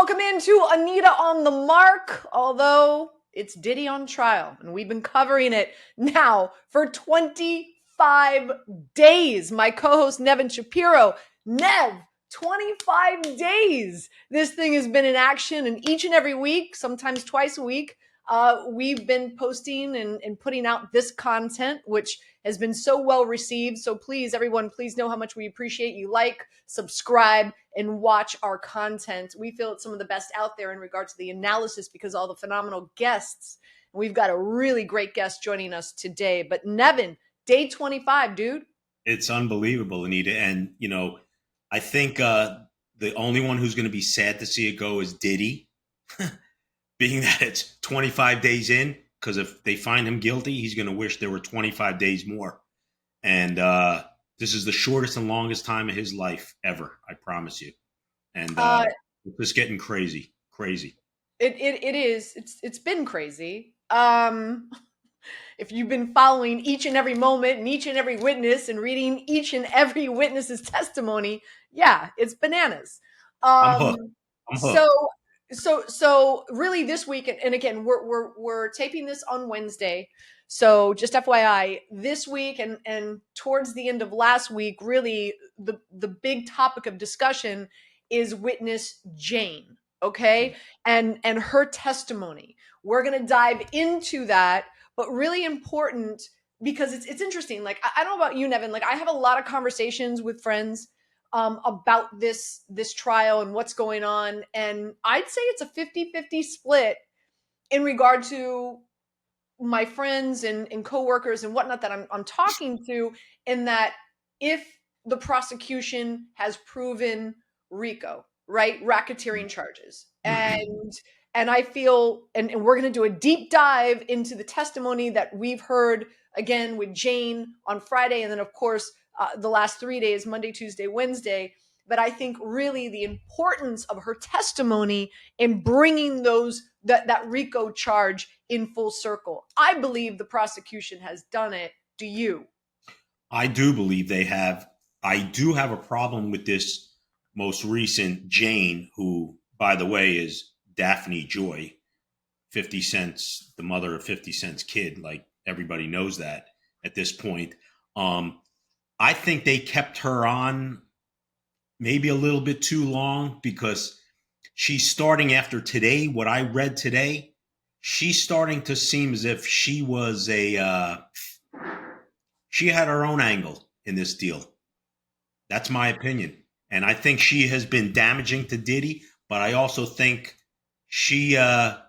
Welcome into Anita on the Mark, although it's Diddy on trial, and we've been covering it now for 25 days. My co-host, Nevin Shapiro. Nev, 25 days. This thing has been in action, and each and every week, sometimes twice a week, we've been posting and putting out this content, which has been so well received. So please, everyone, please know how much we appreciate you. Like, subscribe, and watch our content. We feel it's some of the best out there in regard to the analysis because all the phenomenal guests. We've got a really great guest joining us today. But Nevin, day 25, dude. It's unbelievable, Anita. And, I think the only one who's going to be sad to see it go is Diddy, being that it's 25 days in, because if they find him guilty, he's going to wish there were 25 days more. And this is the shortest and longest time of his life ever, I promise you. And it's just getting crazy. It is. It's been crazy. If you've been following each and every moment and each and every witness and reading each and every witness's testimony, yeah, it's bananas. I'm hooked. So really this week, and again, we're taping this on Wednesday. So just FYI, this week and towards the end of last week, really the big topic of discussion is witness Jane, okay? And her testimony. We're going to dive into that, but really important because it's interesting. Like, I don't know about you, Nevin, like I have a lot of conversations with friends about this trial and what's going on. And I'd say it's a 50-50 split in regard to my friends and coworkers and whatnot that I'm talking to, in that if the prosecution has proven RICO, right? Racketeering charges. And I feel, and we're going to do a deep dive into the testimony that we've heard again with Jane on Friday. And then of course, the last 3 days, Monday, Tuesday, Wednesday. But I think really the importance of her testimony in bringing that RICO charge in full circle. I believe the prosecution has done it. Do you? I do believe they have. I do have a problem with this most recent Jane, who, by the way, is Daphne Joy, 50 Cent's, the mother of 50 Cent's kid. Like, everybody knows that at this point. I think they kept her on maybe a little bit too long because she's starting after today. What I read today, she's starting to seem as if she was she had her own angle in this deal. That's my opinion. And I think she has been damaging to Diddy, but I also think she's got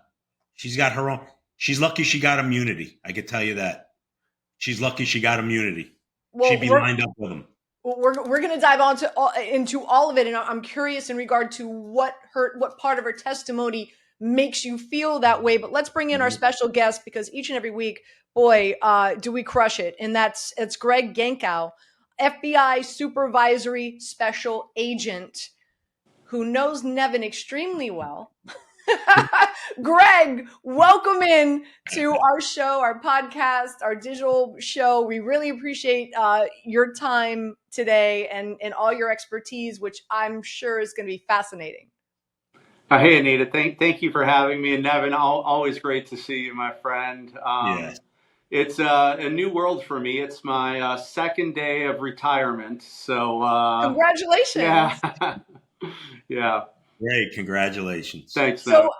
her own. She's lucky she got immunity. I can tell you that. She's lucky she got immunity. Well, she'd be lined up with him. We're going to dive into all of it, and I'm curious in regard to what part of her testimony makes you feel that way. But let's bring in our special guest, because each and every week, boy, do we crush it. And it's Greg Yankow, FBI supervisory special agent, who knows Nevin extremely well. Greg, welcome in to our show, our podcast, our digital show. We really appreciate your time today and all your expertise, which I'm sure is going to be fascinating. Hey, Anita, thank you for having me. And Nevin, always great to see you, my friend. Yes. It's a new world for me. It's my second day of retirement. So congratulations. Yeah. Yeah. Great, congratulations. Thanks. So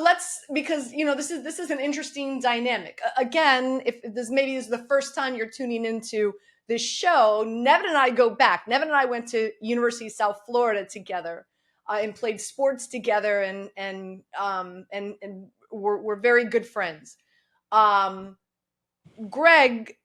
let's, because this is an interesting dynamic. Again, if this is the first time you're tuning into this show, Nevin and I go back. Nevin and I went to University of South Florida together and played sports together, and we're very good friends. Greg,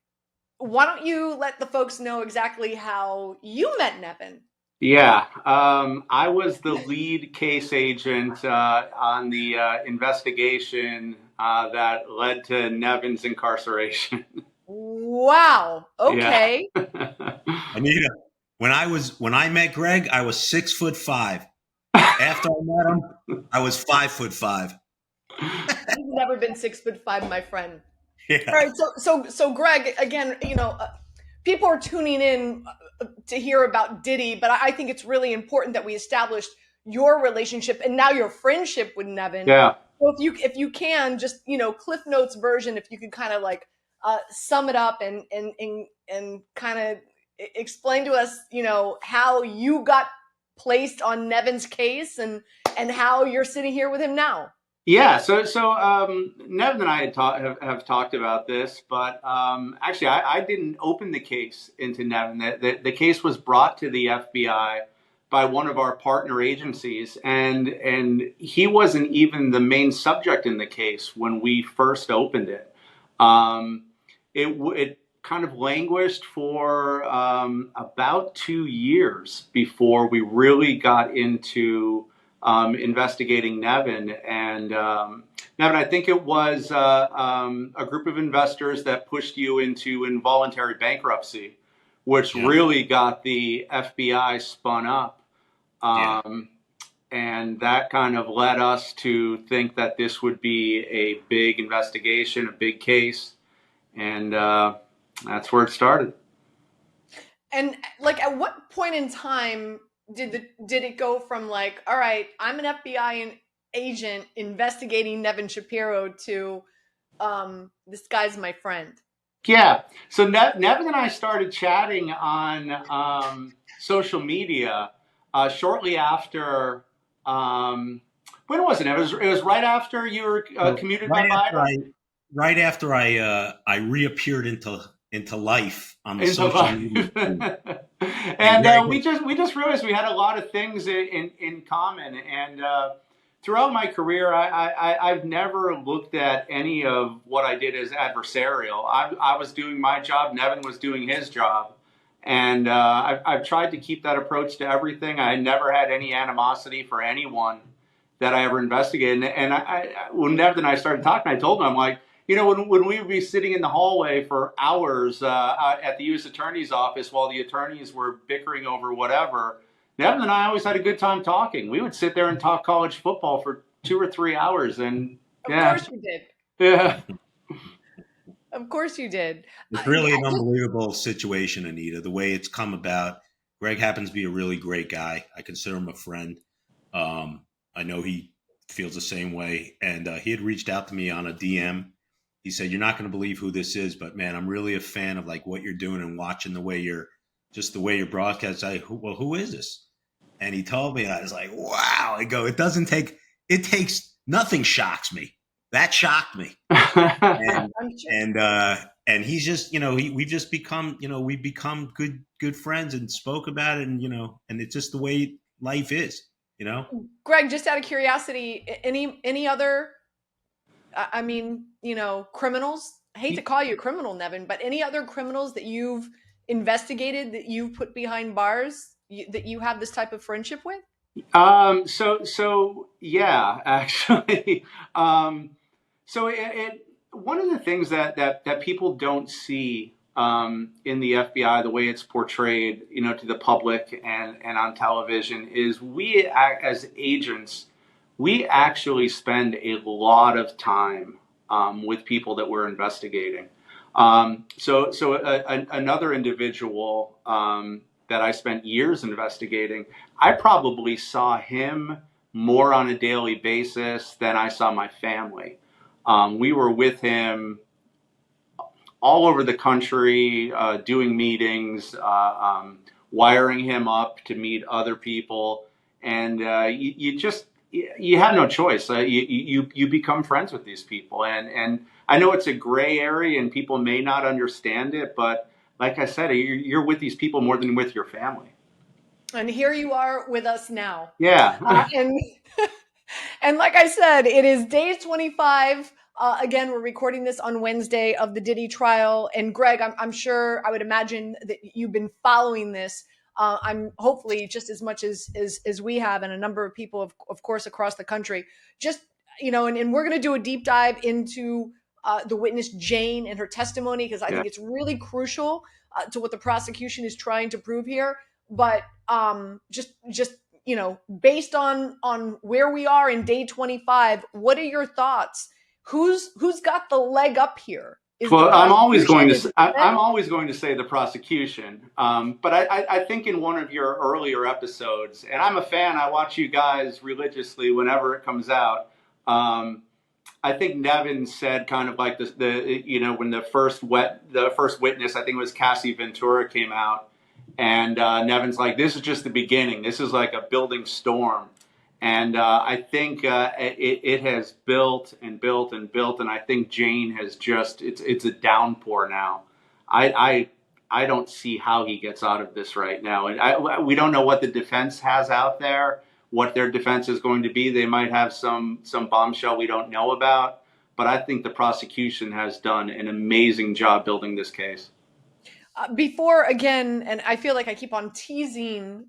why don't you let the folks know exactly how you met Nevin? Yeah, I was the lead case agent on the investigation that led to Nevin's incarceration. Wow. Okay. Yeah. Anita, when I met Greg, I was 6'5". After I met him, I was 5'5". You've never been 6'5", my friend. Yeah. All right. So Greg, again, people are tuning in to hear about Diddy, but I think it's really important that we established your relationship and now your friendship with Nevin. Yeah. So if you can just, Cliff Notes version, if you could kind of like sum it up and kind of explain to us, how you got placed on Nevin's case and how you're sitting here with him now. Yeah, so Nevin and I have talked about this, but actually I didn't open the case into Nevin. The case was brought to the FBI by one of our partner agencies, and he wasn't even the main subject in the case when we first opened it. It kind of languished for about 2 years before we really got into investigating Nevin. And Nevin, I think it was a group of investors that pushed you into involuntary bankruptcy, which really got the FBI spun up. And that kind of led us to think that this would be a big investigation, a big case. And that's where it started. And like, at what point in time did it go from like, all right, I'm an FBI agent investigating Nevin Shapiro to this guy's my friend? Yeah. So Nevin and I started chatting on social media shortly after. When was it? It was right after you were commuted by Biden. Right after I reappeared into life on the social media. And we just realized we had a lot of things in common. And throughout my career, I've never looked at any of what I did as adversarial. I was doing my job. Nevin was doing his job. And I've tried to keep that approach to everything. I never had any animosity for anyone that I ever investigated. And when Nevin and I started talking, I told him, I'm like, when we would be sitting in the hallway for hours at the U.S. Attorney's office while the attorneys were bickering over whatever, Nevin and I always had a good time talking. We would sit there and talk college football for 2 or 3 hours. And of course you did. Yeah. Of course you did. It's really an unbelievable situation, Anita, the way it's come about. Greg happens to be a really great guy. I consider him a friend. I know he feels the same way. And he had reached out to me on a DM. He said, "You're not going to believe who this is, but man, I'm really a fan of like what you're doing and watching the way you're broadcast." Well, who is this? And he told me, and I was like, wow. I go, it takes nothing shocks me. That shocked me. And he's just, we've just become, we've become good friends and spoke about it. And, and it's just the way life is, Greg, just out of curiosity, any other, criminals? I hate to call you a criminal, Nevin, but any other criminals that you've investigated, that you've put behind bars, that you have this type of friendship with? So yeah, actually. So one of the things that people don't see in the FBI, the way it's portrayed, to the public and on television, is we as agents, we actually spend a lot of time with people that we're investigating. So another individual that I spent years investigating, I probably saw him more on a daily basis than I saw my family. We were with him all over the country, doing meetings, wiring him up to meet other people, and you have no choice. You become friends with these people, and I know it's a gray area, and people may not understand it, but like I said, you're with these people more than with your family. And here you are with us now. Yeah. And like I said, it is day 25. Again, we're recording this on Wednesday of the Diddy trial. And Greg, I'm sure, I would imagine that you've been following this. I'm hopefully just as much as we have, and a number of people, of course, across the country. Just, and we're going to do a deep dive into the witness Jane and her testimony, because I think it's really crucial to what the prosecution is trying to prove here. But just based on where we are in day 25, what are your thoughts? Who's got the leg up here? Is the Well, I'm always prosecution? going Is to it the I'm defense? always going to say the prosecution. But I think in one of your earlier episodes, and I'm a fan. I watch you guys religiously whenever it comes out. Um, I think Nevin said kind of like the when the first witness, I think it was Cassie Ventura, came out, and Nevin's like, this is just the beginning. This is like a building storm. And I think it has built and built and built, and I think Jane has just it's a downpour now. I don't see how he gets out of this right now, and we don't know what the defense has out there, what their defense is going to be. They might have some bombshell we don't know about, but I think the prosecution has done an amazing job building this case. Before again, and I feel like I keep on teasing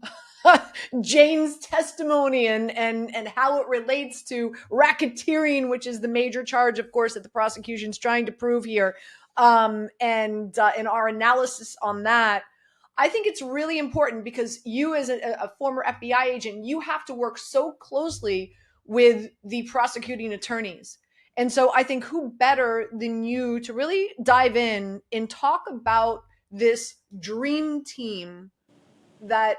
Jane's testimony and how it relates to racketeering, which is the major charge, of course, that the prosecution's trying to prove here. And in our analysis on that, I think it's really important because you, as a former FBI agent, you have to work so closely with the prosecuting attorneys. And so I think who better than you to really dive in and talk about this dream team that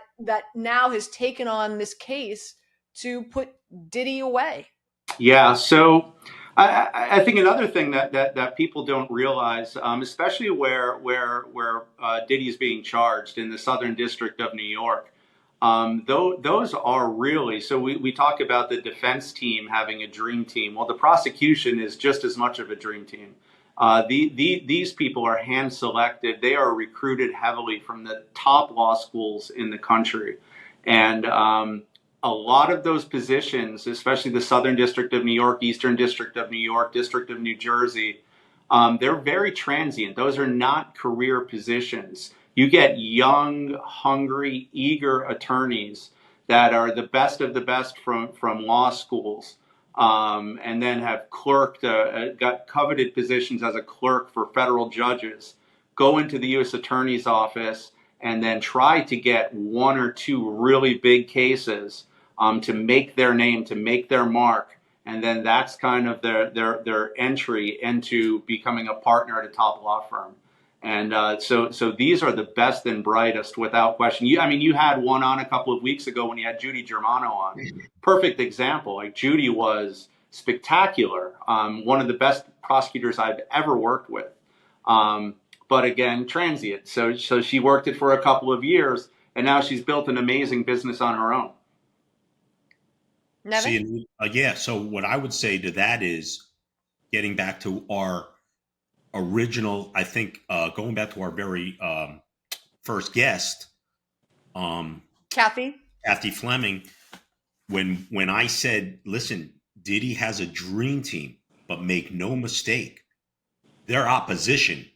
now has taken on this case to put Diddy away. Yeah, so I think another thing that people don't realize, especially where Diddy is being charged in the Southern District of New York, those are really, so we talk about the defense team having a dream team. Well, the prosecution is just as much of a dream team. These people are hand selected. They are recruited heavily from the top law schools in the country, and a lot of those positions, especially the Southern District of New York, Eastern District of New York, District of New Jersey, they're very transient. Those are not career positions. You get young, hungry, eager attorneys that are the best of the best from law schools, and then have got coveted positions as a clerk for federal judges, go into the U.S. Attorney's Office, and then try to get one or two really big cases to make their name, to make their mark, and then that's kind of their entry into becoming a partner at a top law firm. And so these are the best and brightest, without question. You had one on a couple of weeks ago when you had Judy Germano on. Perfect example. Like, Judy was spectacular. One of the best prosecutors I've ever worked with. But again, transient. So she worked it for a couple of years, and now she's built an amazing business on her own. Nevin? Yeah. So what I would say to that is, getting back to our original, I think, going back to our very first guest, Kathy Fleming, when I said, listen, Diddy has a dream team, but make no mistake, their opposition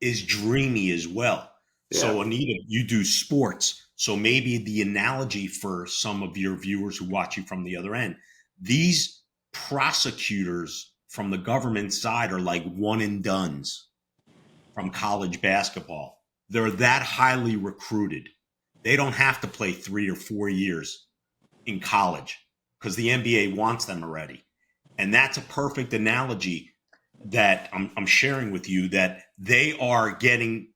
is dreamy as well. Yeah. So Anita, you do sports. So maybe the analogy for some of your viewers who watch you from the other end, these prosecutors from the government side are like one and dones from college basketball. They're that highly recruited. They don't have to play 3 or 4 years in college because the NBA wants them already. And that's a perfect analogy that I'm sharing with you, that they are getting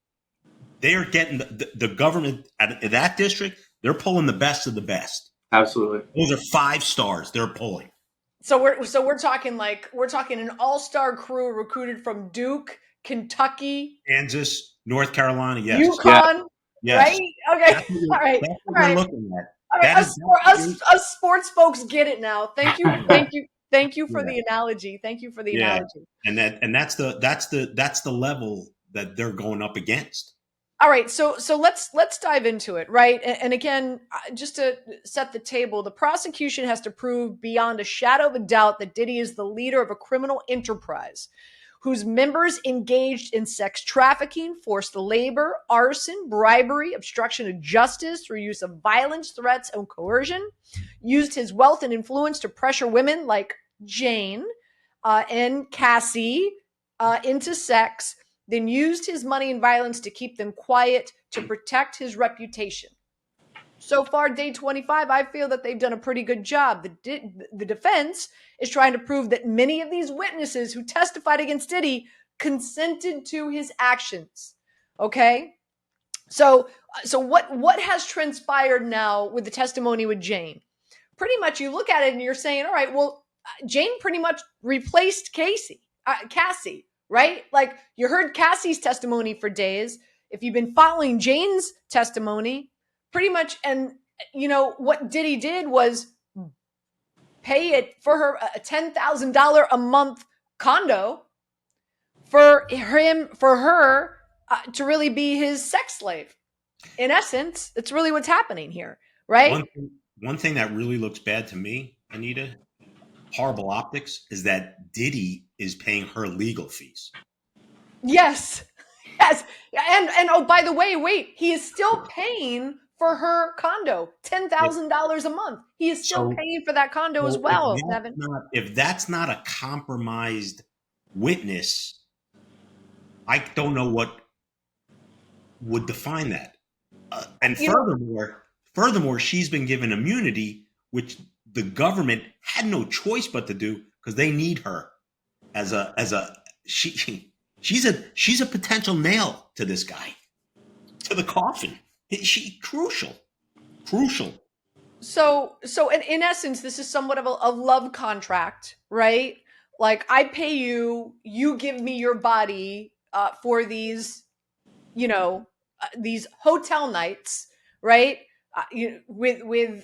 the government at that district. They're pulling the best of the best. Absolutely. Those are 5 stars they're pulling. So we're talking an all-star crew recruited from Duke, Kentucky, Kansas, North Carolina, yes. UConn, yeah. Right? Okay. All right. That's what we're looking at. All right. Us sports folks get it now. Thank you for the analogy. Thank you for the analogy. And that's the level that they're going up against. All right, so let's dive into it, right? And again, just to set the table, the prosecution has to prove beyond a shadow of a doubt that Diddy is the leader of a criminal enterprise whose members engaged in sex trafficking, forced labor, arson, bribery, obstruction of justice through use of violence, threats, and coercion, used his wealth and influence to pressure women like Jane and Cassie into sex, then used his money and violence to keep them quiet to protect his reputation. So far, day 25, I feel that they've done a pretty good job. The defense is trying to prove that many of these witnesses who testified against Diddy consented to his actions. Okay? So what has transpired now with the testimony with Jane? Pretty much you look at it and you're saying, all right, well, Jane pretty much replaced Cassie, right? Like, you heard Cassie's testimony for days. If you've been following Jane's testimony, pretty much, and what Diddy did was pay it for her a $10,000 a month condo for her to really be his sex slave. In essence, it's really what's happening here, right? One thing that really looks bad to me, Anita, horrible optics, is that Diddy is paying her legal fees. Yes. And oh, by the way, wait, he is still paying for her condo, $10,000 a month. He is still paying for that condo as well, Nevin. If that's not a compromised witness, I don't know what would define that. And furthermore, she's been given immunity, which the government had no choice but to do, because they need her she's a potential nail to this guy, to the coffin. She crucial. So in essence, this is somewhat of a love contract, right? Like, I pay you, you give me your body for these, these hotel nights, right? With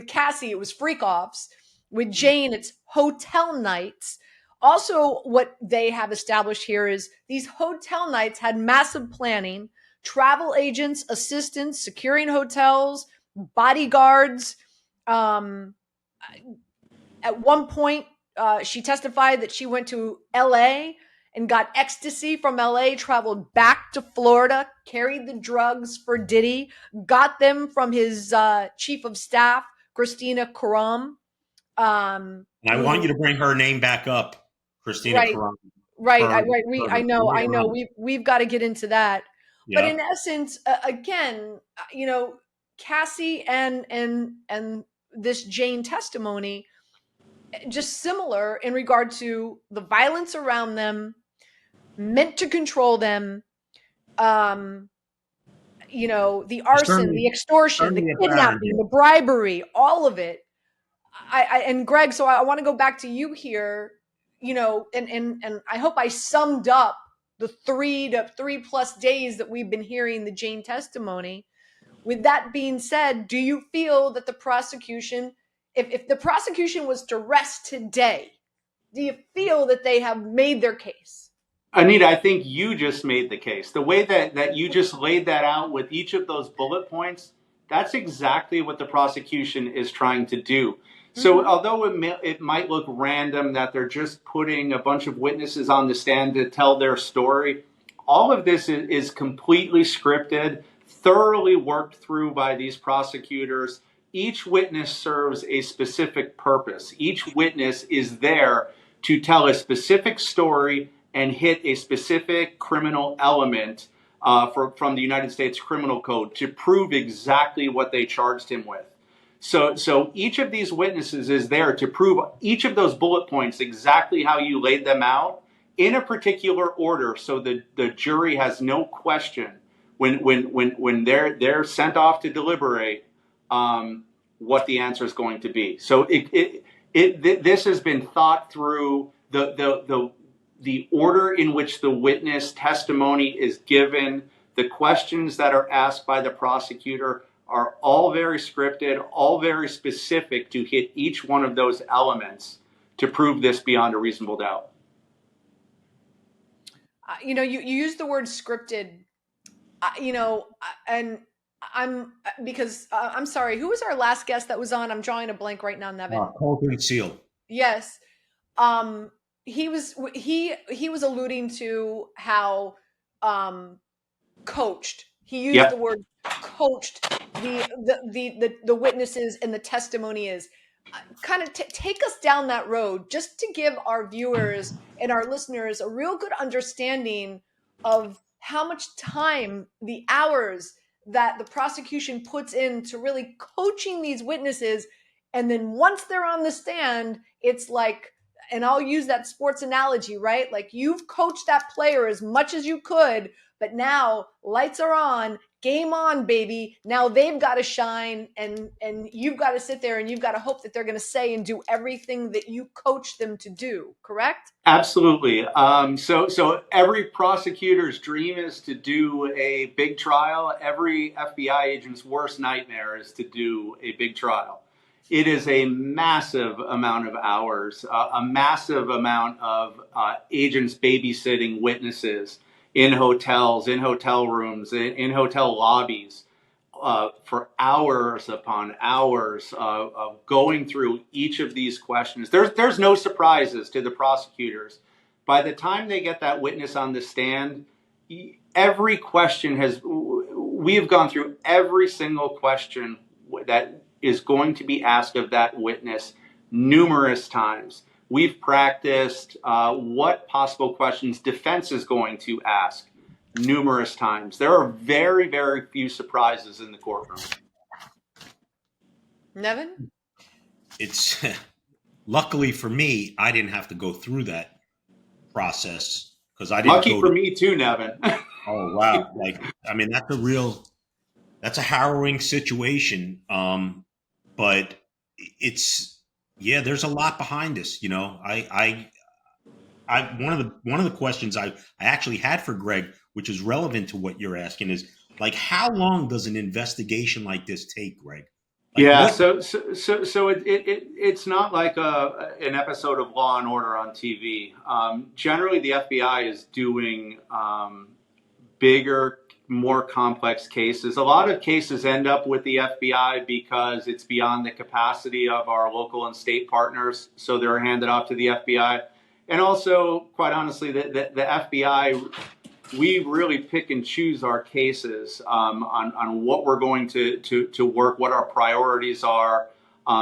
Cassie, it was freak offs. With Jane, it's hotel nights. Also, what they have established here is these hotel nights had massive planning, travel agents, assistants, securing hotels, bodyguards. At one point, she testified that she went to LA and got ecstasy from LA, traveled back to Florida, carried the drugs for Diddy, got them from his chief of staff, Christina, Krom. And I want you to bring her name back up, Christina, right, Krom. Right. I know. We've got to get into that. Yeah. But in essence, again, Cassie and this Jane testimony, just similar in regard to the violence around them, meant to control them, the arson, the extortion, the kidnapping, the bribery, all of it. And Greg, so I want to go back to you here, and I hope I summed up the 3+ days that we've been hearing the Jane testimony. With that being said, do you feel that the prosecution, if the prosecution was to rest today, do you feel that they have made their case? Anita, I think you just made the case. The way that you just laid that out with each of those bullet points, that's exactly what the prosecution is trying to do. So although it might look random that they're just putting a bunch of witnesses on the stand to tell their story, all of this is completely scripted, thoroughly worked through by these prosecutors. Each witness serves a specific purpose. Each witness is there to tell a specific story and hit a specific criminal element from the United States Criminal Code to prove exactly what they charged him with. So each of these witnesses is there to prove each of those bullet points exactly how you laid them out in a particular order, so the jury has no question when they're sent off to deliberate what the answer is going to be. So this has been thought through. The order in which the witness testimony is given, the questions that are asked by the prosecutor are all very scripted, all very specific to hit each one of those elements to prove this beyond a reasonable doubt. You use the word scripted, and I'm sorry, who was our last guest that was on? I'm drawing a blank right now, Nevin. Colton Seal. Yes. He was alluding to how coached. He used the word coached the witnesses and the testimony is. Kind of take us down that road, just to give our viewers and our listeners a real good understanding of how much time, the hours that the prosecution puts into really coaching these witnesses. And then once they're on the stand, it's like and I'll use that sports analogy, right? Like you've coached that player as much as you could, but now lights are on, game on, baby. Now they've got to shine, and you've got to sit there and you've got to hope that they're going to say and do everything that you coach them to do. Correct? Absolutely. So every prosecutor's dream is to do a big trial. Every FBI agent's worst nightmare is to do a big trial. It is a massive amount of hours, a massive amount of agents babysitting witnesses in hotels, in hotel rooms, in hotel lobbies. For hours upon hours of going through each of these questions. There's no surprises to the prosecutors. By the time they get that witness on the stand, every question we have gone through every single question that is going to be asked of that witness numerous times. We've practiced what possible questions defense is going to ask numerous times. There are very, very few surprises in the courtroom. Nevin? It's luckily for me, I didn't have to go through that process because I didn't. Lucky for me too, Nevin. Oh wow! I mean, that's a harrowing situation. But there's a lot behind this. You know, one of the questions I actually had for Greg, which is relevant to what you're asking, is like, how long does an investigation like this take, Greg? So it's not like an episode of Law and Order on TV. Generally, the FBI is doing bigger, more complex cases. A lot of cases end up with the FBI because it's beyond the capacity of our local and state partners, so they're handed off to the FBI. And also, quite honestly, the FBI, we really pick and choose our cases on what we're going to work, what our priorities are.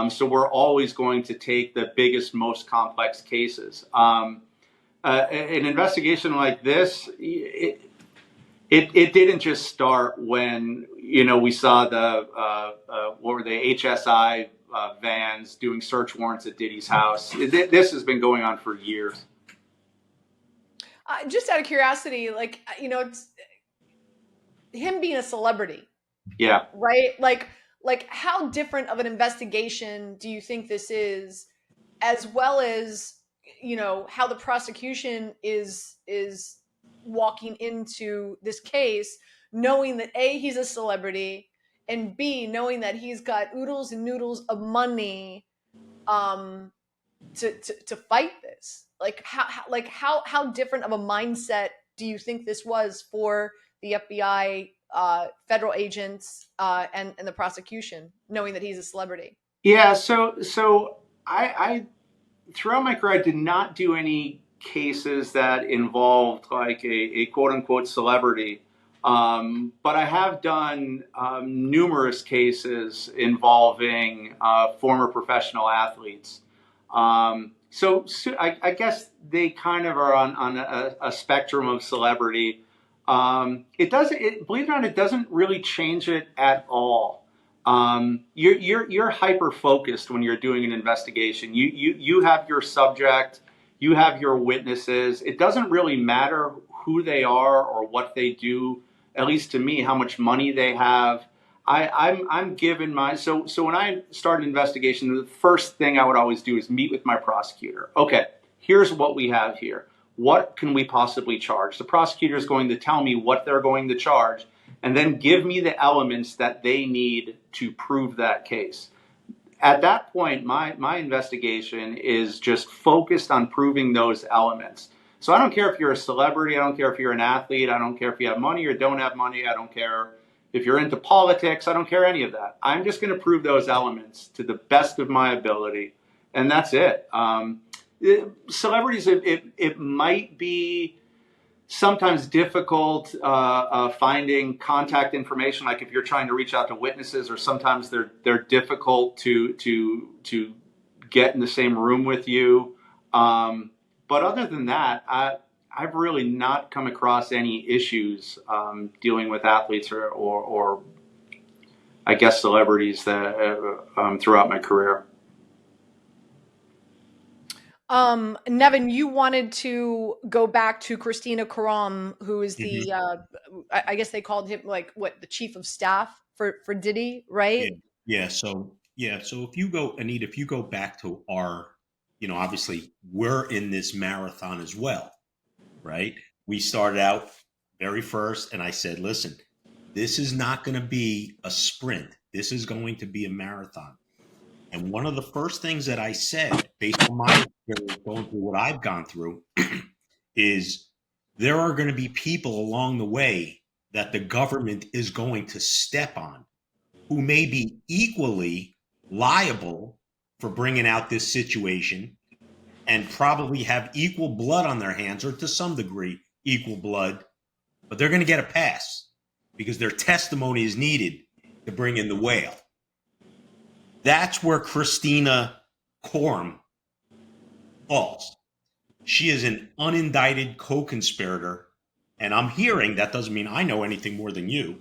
So we're always going to take the biggest, most complex cases. An investigation like this, it didn't just start when we saw the HSI vans doing search warrants at Diddy's house. This has been going on for years. Just out of curiosity, it's him being a celebrity. Yeah. Right? Like how different of an investigation do you think this is, as well as, how the prosecution is walking into this case, knowing that A, he's a celebrity, and B, knowing that he's got oodles and noodles of money to fight this? How different of a mindset do you think this was for the FBI, federal agents, and the prosecution, knowing that he's a celebrity? Yeah, so I throughout my career, I did not do any cases that involved like a quote unquote celebrity. But I have done numerous cases involving former professional athletes. So I guess they kind of are on a spectrum of celebrity. Believe it or not, it doesn't really change it at all. You're hyper focused when you're doing an investigation. You have your subject, you have your witnesses. It doesn't really matter who they are or what they do. At least to me, how much money they have. I'm given so when I start an investigation, the first thing I would always do is meet with my prosecutor. Okay, here's what we have here. What can we possibly charge? The prosecutor is going to tell me what they're going to charge, and then give me the elements that they need to prove that case. At that point, my investigation is just focused on proving those elements. So I don't care if you're a celebrity, I don't care if you're an athlete, I don't care if you have money or don't have money, I don't care if you're into politics, I don't care any of that. I'm just going to prove those elements to the best of my ability, and that's it. Celebrities, it might be sometimes difficult finding contact information, like if you're trying to reach out to witnesses, or sometimes they're difficult to get in the same room with you. But other than that, I've really not come across any issues dealing with athletes or I guess celebrities that throughout my career. Nevin, you wanted to go back to Christina Krom, who is the, I guess they called him like what, the chief of staff for Diddy, right? Yeah. Yeah. So if you go, Anita, if you go back to our, obviously we're in this marathon as well, right? We started out very first, and I said, listen, this is not going to be a sprint. This is going to be a marathon. And one of the first things that I said, based on my experience going through what I've gone through, is there are going to be people along the way that the government is going to step on who may be equally liable for bringing out this situation and probably have equal blood on their hands, or to some degree, equal blood, but they're going to get a pass because their testimony is needed to bring in the whale. That's where Christina Krom falls. She is an unindicted co-conspirator, and I'm hearing, that doesn't mean I know anything more than you,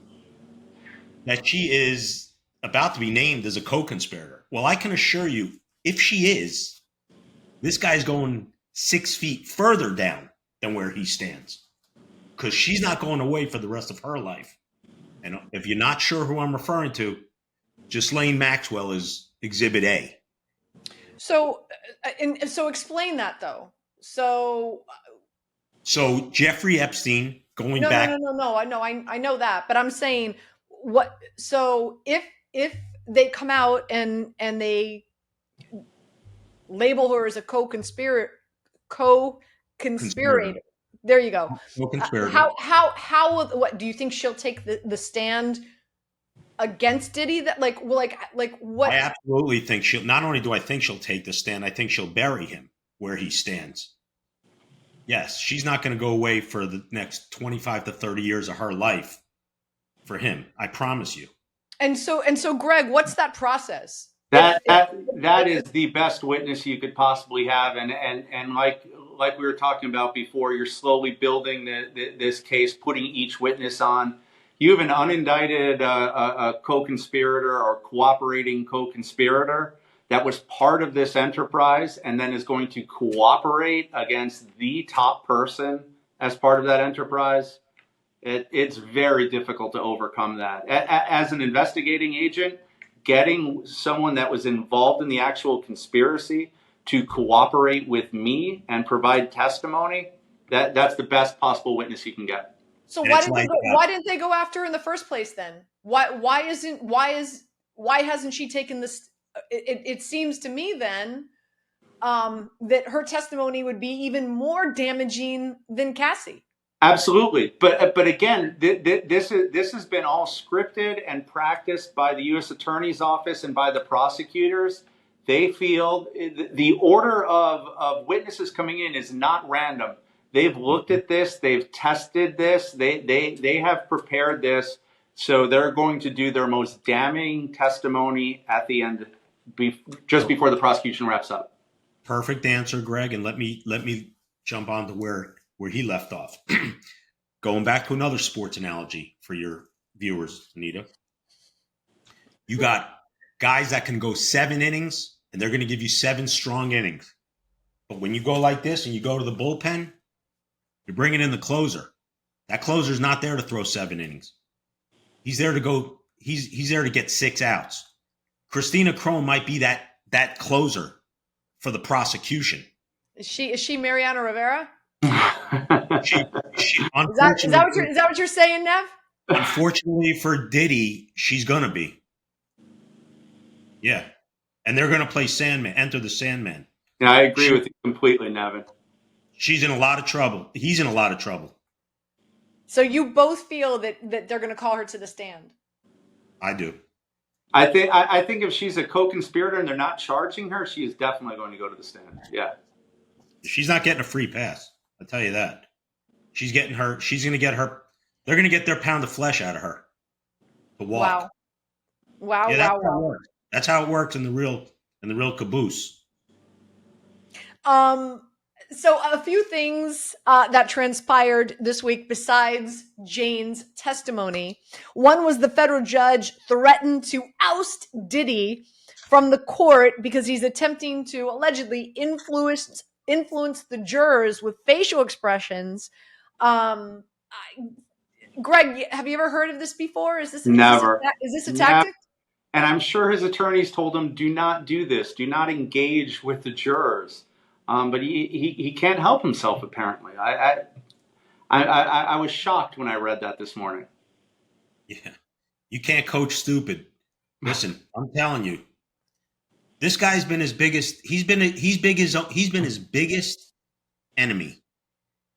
that she is about to be named as a co-conspirator. Well, I can assure you, if she is, this guy's going 6 feet further down than where he stands, because she's not going away for the rest of her life. And if you're not sure who I'm referring to, Ghislaine Maxwell is Exhibit A. So, so explain that though. So Jeffrey Epstein, going no, back. no. I know that, but I'm saying what? So if they come out and they label her as a co-conspirator. There you go. Co-conspirator. How what do you think she'll take the stand against Diddy? That like what? I absolutely think she'll. Not only do I think she'll take the stand, I think she'll bury him where he stands. Yes, she's not going to go away for the next 25 to 30 years of her life for him. I promise you. And so, Greg, what's that process? That is the best witness you could possibly have, and like we were talking about before, you're slowly building this case, putting each witness on. You have an unindicted co-conspirator or cooperating co-conspirator that was part of this enterprise and then is going to cooperate against the top person as part of that enterprise. It's very difficult to overcome that. As an investigating agent, getting someone that was involved in the actual conspiracy to cooperate with me and provide testimony, that's the best possible witness you can get. So why didn't they go after her in the first place then? Why hasn't she taken this? It seems to me then that her testimony would be even more damaging than Cassie. Absolutely, but again, this has been all scripted and practiced by the U.S. Attorney's Office and by the prosecutors. They feel the order of witnesses coming in is not random. They've looked at this, they've tested this, they have prepared this, so they're going to do their most damning testimony at the end, just before the prosecution wraps up. Perfect answer, Greg, and let me jump on to where he left off. Going back to another sports analogy for your viewers, Anita. You got guys that can go 7 innings, and they're going to give you 7 strong innings. But when you go like this and you go to the bullpen, you're bringing in the closer. That closer's not there to throw 7 innings. He's there to go. He's there to get 6 outs. Christina Krom might be that closer for the prosecution. Is she Mariano Rivera? Is that what you're saying, Nev? Unfortunately for Diddy, she's gonna be. Yeah, and they're gonna play Sandman. Enter the Sandman. Yeah, I agree with you completely, Nevin. She's in a lot of trouble. He's in a lot of trouble. So you both feel that they're going to call her to the stand? I do. I think if she's a co-conspirator and they're not charging her, she is definitely going to go to the stand. Yeah. She's not getting a free pass. I'll tell you that. She's going to get her. They're going to get their pound of flesh out of her to walk. Wow. Yeah, Wow. That's how it works in the real caboose. So a few things that transpired this week besides Jane's testimony. One was the federal judge threatened to oust Diddy from the court because he's attempting to allegedly influence influence the jurors with facial expressions. Greg, have you ever heard of this before? Never. Is this a Never. tactic? And I'm sure his attorneys told him, do not do this. Do not engage with the jurors. But he can't help himself, apparently. I was shocked when I read that this morning. Yeah. You can't coach stupid. Listen, I'm telling you, this guy's been his biggest. He's been his biggest enemy,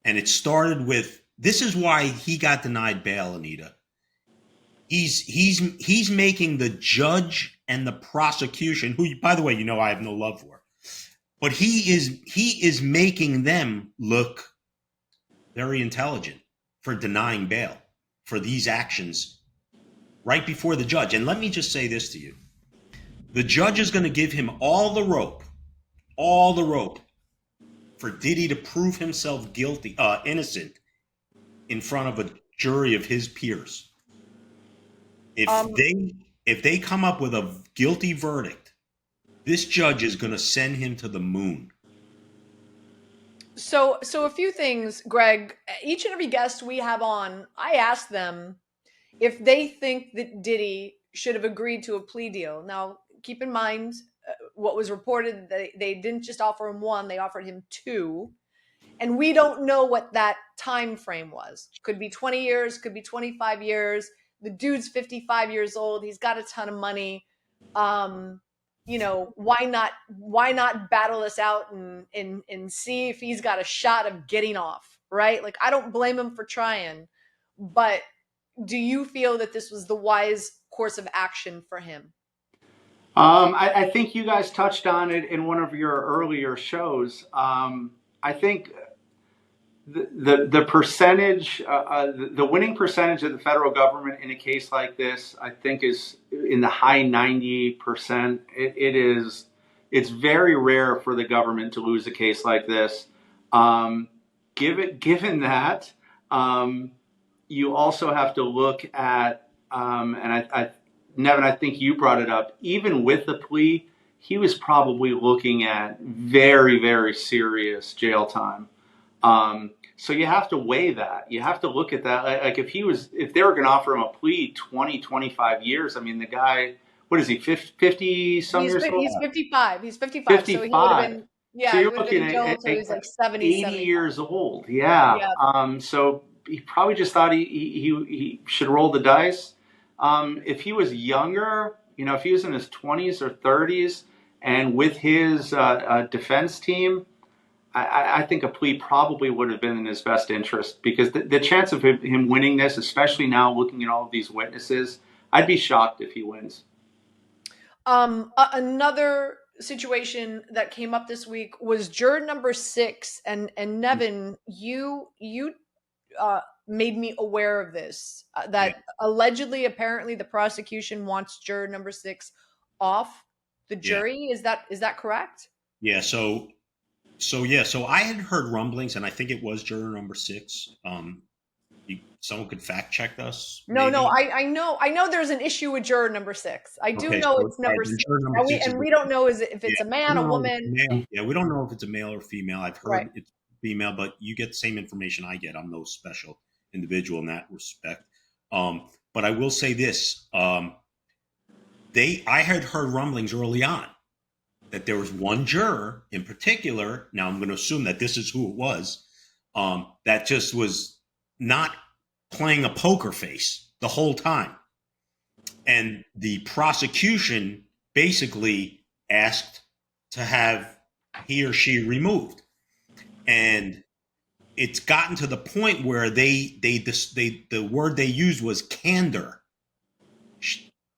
and it started with. This is why he got denied bail, Anita. He's making the judge and the prosecution, who, by the way, I have no love for, but he is making them look very intelligent for denying bail for these actions right before the judge. And let me just say this to you. The judge is going to give him all the rope for Diddy to prove himself innocent in front of a jury of his peers. If they come up with a guilty verdict, this judge is going to send him to the moon. So a few things, Greg. Each and every guest we have on, I ask them if they think that Diddy should have agreed to a plea deal. Now, keep in mind what was reported. They didn't just offer him one; they offered him two, and we don't know what that time frame was. Could be 20 years, could be 25 years. The dude's 55 years old. He's got a ton of money. Why not battle this out and see if he's got a shot of getting off, right? Like, I don't blame him for trying, but do you feel that this was the wise course of action for him? I think you guys touched on it in one of your earlier shows. I think the percentage, the winning percentage of the federal government in a case like this, I think, is in the high 90%. It's very rare for the government to lose a case like this. Given that, you also have to look at, and Nevin, I think you brought it up. Even with the plea, he was probably looking at very, very serious jail time. So you have to weigh that. You have to look at that. Like if they were going to offer him a plea 20, 25 years, I mean, the guy, what is he, 50 some years old? He's 55. He's 55. 55. So he would have been, so you're looking at he's like 70, 80 70. years old. Yeah. So he probably just thought he should roll the dice. If he was younger, if he was in his 20s or 30s and with his defense team, I think a plea probably would have been in his best interest, because the chance of him winning this, especially now looking at all of these witnesses, I'd be shocked if he wins. Another situation that came up this week was juror number 6, and Nevin, you made me aware of this, that allegedly, apparently, the prosecution wants juror number 6 off the jury. Yeah. Is that correct? Yeah. So I had heard rumblings, and I think it was juror number 6. Someone could fact check us. No, I know there's an issue with juror number 6. I do know it's number 6. We don't know if it's a man, a woman. Yeah, we don't know if it's a male or female. I've heard it's female, but you get the same information I get. I'm no special individual in that respect. But I will say this: I had heard rumblings early on that there was one juror in particular. Now I'm going to assume that this is who it was. That just was not playing a poker face the whole time. And the prosecution basically asked to have he or she removed. And it's gotten to the point where the word they used was candor.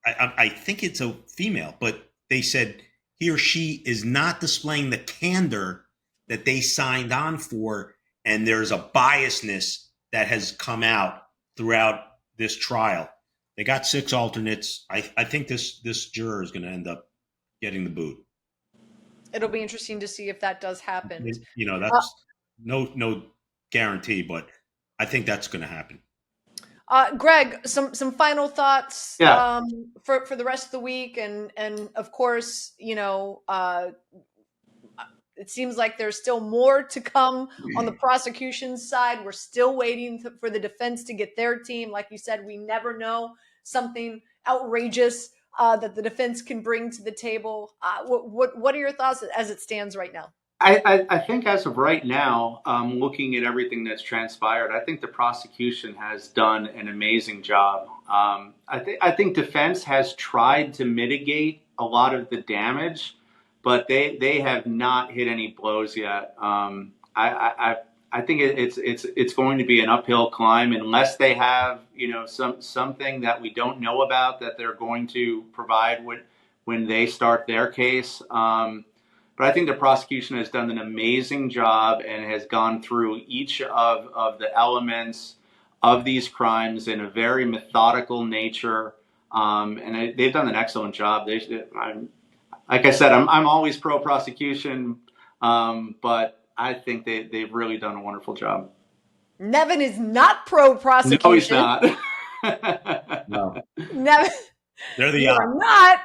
I think it's a female, but they said he or she is not displaying the candor that they signed on for. And there's a biasness that has come out throughout this trial. They got 6 alternates. I think this juror is going to end up getting the boot. It'll be interesting to see if that does happen. That's no guarantee, but I think that's going to happen. Greg, some final thoughts for the rest of the week, and of course, It seems like there's still more to come on the prosecution side. We're still waiting for the defense to get their team. Like you said, we never know something outrageous that the defense can bring to the table. What are your thoughts as it stands right now? I think as of right now, looking at everything that's transpired, I think the prosecution has done an amazing job. I think defense has tried to mitigate a lot of the damage, but they have not hit any blows yet. I think it's going to be an uphill climb unless they have something that we don't know about that they're going to provide when they start their case. But I think the prosecution has done an amazing job and has gone through each of the elements of these crimes in a very methodical nature. And they've done an excellent job. Like I said, I'm always pro prosecution, but I think they've really done a wonderful job. Nevin is not pro prosecution. No, he's not. No. Nevin, They're the you're not.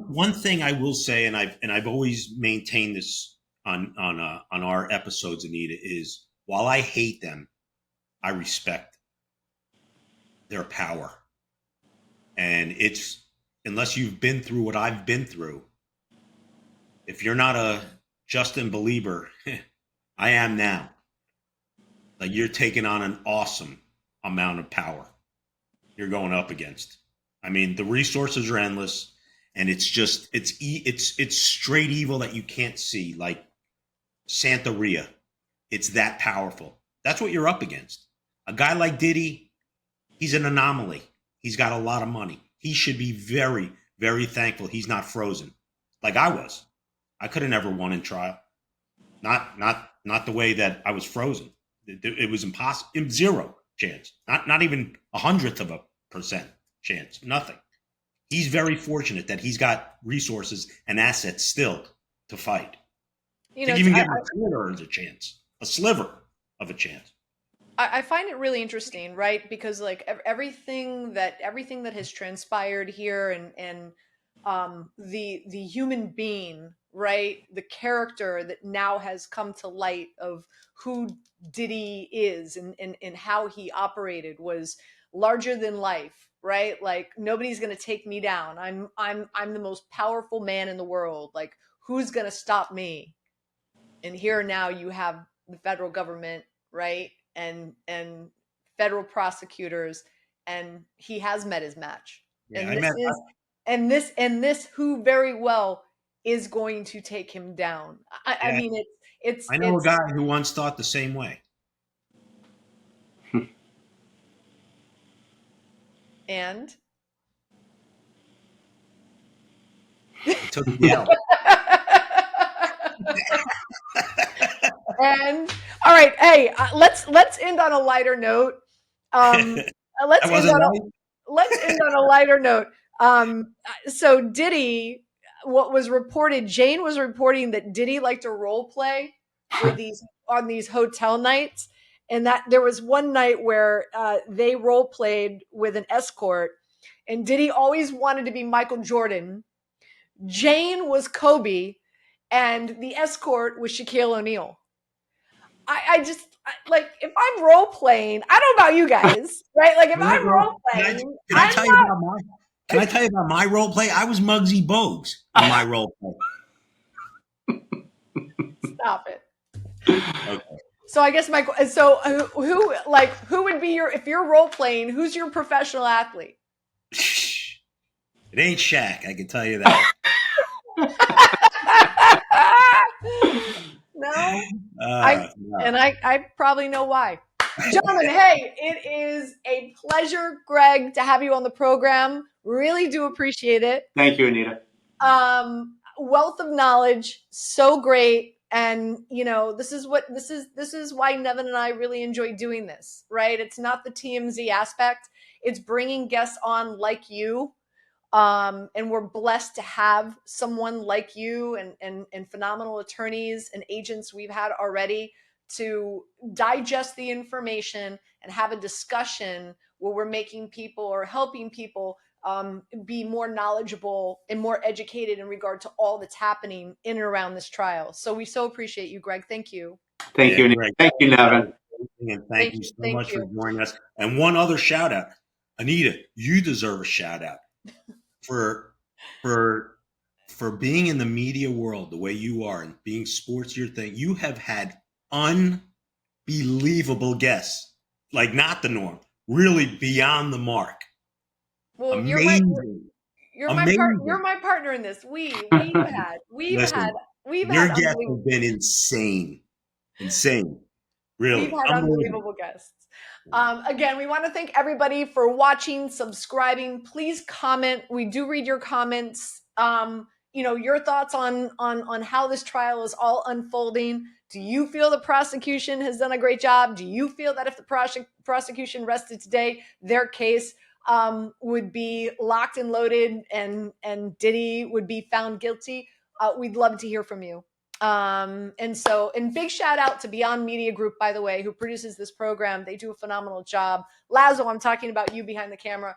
One thing I will say, and I've always maintained this on our episodes, Anita, is while I hate them, I respect their power. And it's, unless you've been through what I've been through, if you're not a Justin Belieber, I am now. Like, you're taking on an awesome amount of power you're going up against. I mean, the resources are endless, and it's just it's straight evil that you can't see, like Santeria. It's that powerful. That's what you're up against. A guy like Diddy, he's an anomaly. He's got a lot of money. He should be very, very thankful he's not frozen, like I was. I could have never won in trial. Not the way that I was frozen. It was impossible. Zero chance. Not even 100% chance. Nothing. He's very fortunate that he's got resources and assets still to fight. To even give a sliver of a chance. A sliver of a chance. I find it really interesting, right? Because like everything that has transpired here, and the human being, right? The character that now has come to light of who Diddy is and how he operated was larger than life, right? Like, nobody's gonna take me down. I'm the most powerful man in the world. Like, who's gonna stop me? And here now you have the federal government, right? And federal prosecutors, and he has met his match. Yeah, and this who very well is going to take him down. I mean, it's I know a guy who once thought the same way. And took the L. And all right, hey, let's end on a lighter note. Let's end on a lighter note. So Diddy, what was reported, Jane was reporting that Diddy liked to role play with on these hotel nights, and that there was one night where they role played with an escort, and Diddy always wanted to be Michael Jordan. Jane was Kobe, and the escort was Shaquille O'Neal. I just like, if I'm role playing, I don't know about you guys, right? Like, if I'm role playing, can I tell you about my role play? I was Muggsy Bogues in my role play. Stop it. Okay. So I guess who would be your, if you're role playing, who's your professional athlete? It ain't Shaq, I can tell you that. No, and I probably know why. Gentlemen, hey, it is a pleasure, Greg, to have you on the program. Really do appreciate it. Thank you, Anita. Wealth of knowledge, so great. And this is why Nevin and I really enjoy doing this, right? It's not the TMZ aspect. It's bringing guests on like you. And we're blessed to have someone like you and phenomenal attorneys and agents we've had already to digest the information and have a discussion where we're making people or helping people be more knowledgeable and more educated in regard to all that's happening in and around this trial. So we so appreciate you, Greg. Thank you. Thank you, Greg. thank you, Nevin. And thank you so Thank much you. for joining us. And one other shout out, Anita, you deserve a shout out for being in the media world the way you are and being sports your thing. You have had unbelievable guests, like not the norm, really beyond the mark. Well, Amazing. you're my partner in this. We've had Listen, your guests have been insane. Really. We've had unbelievable guests. Again, we want to thank everybody for watching, subscribing. Please comment. We do read your comments. Your thoughts on how this trial is all unfolding. Do you feel the prosecution has done a great job? Do you feel that if the prosecution rested today, their case would be locked and loaded and Diddy would be found guilty? We'd love to hear from you. And big shout out to Beyond Media Group, by the way, who produces this program. They do a phenomenal job. Lazo, I'm talking about you behind the camera.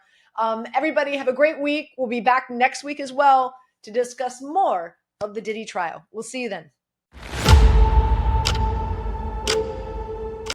Everybody have a great week. We'll be back next week as well to discuss more of the Diddy trial. We'll see you then.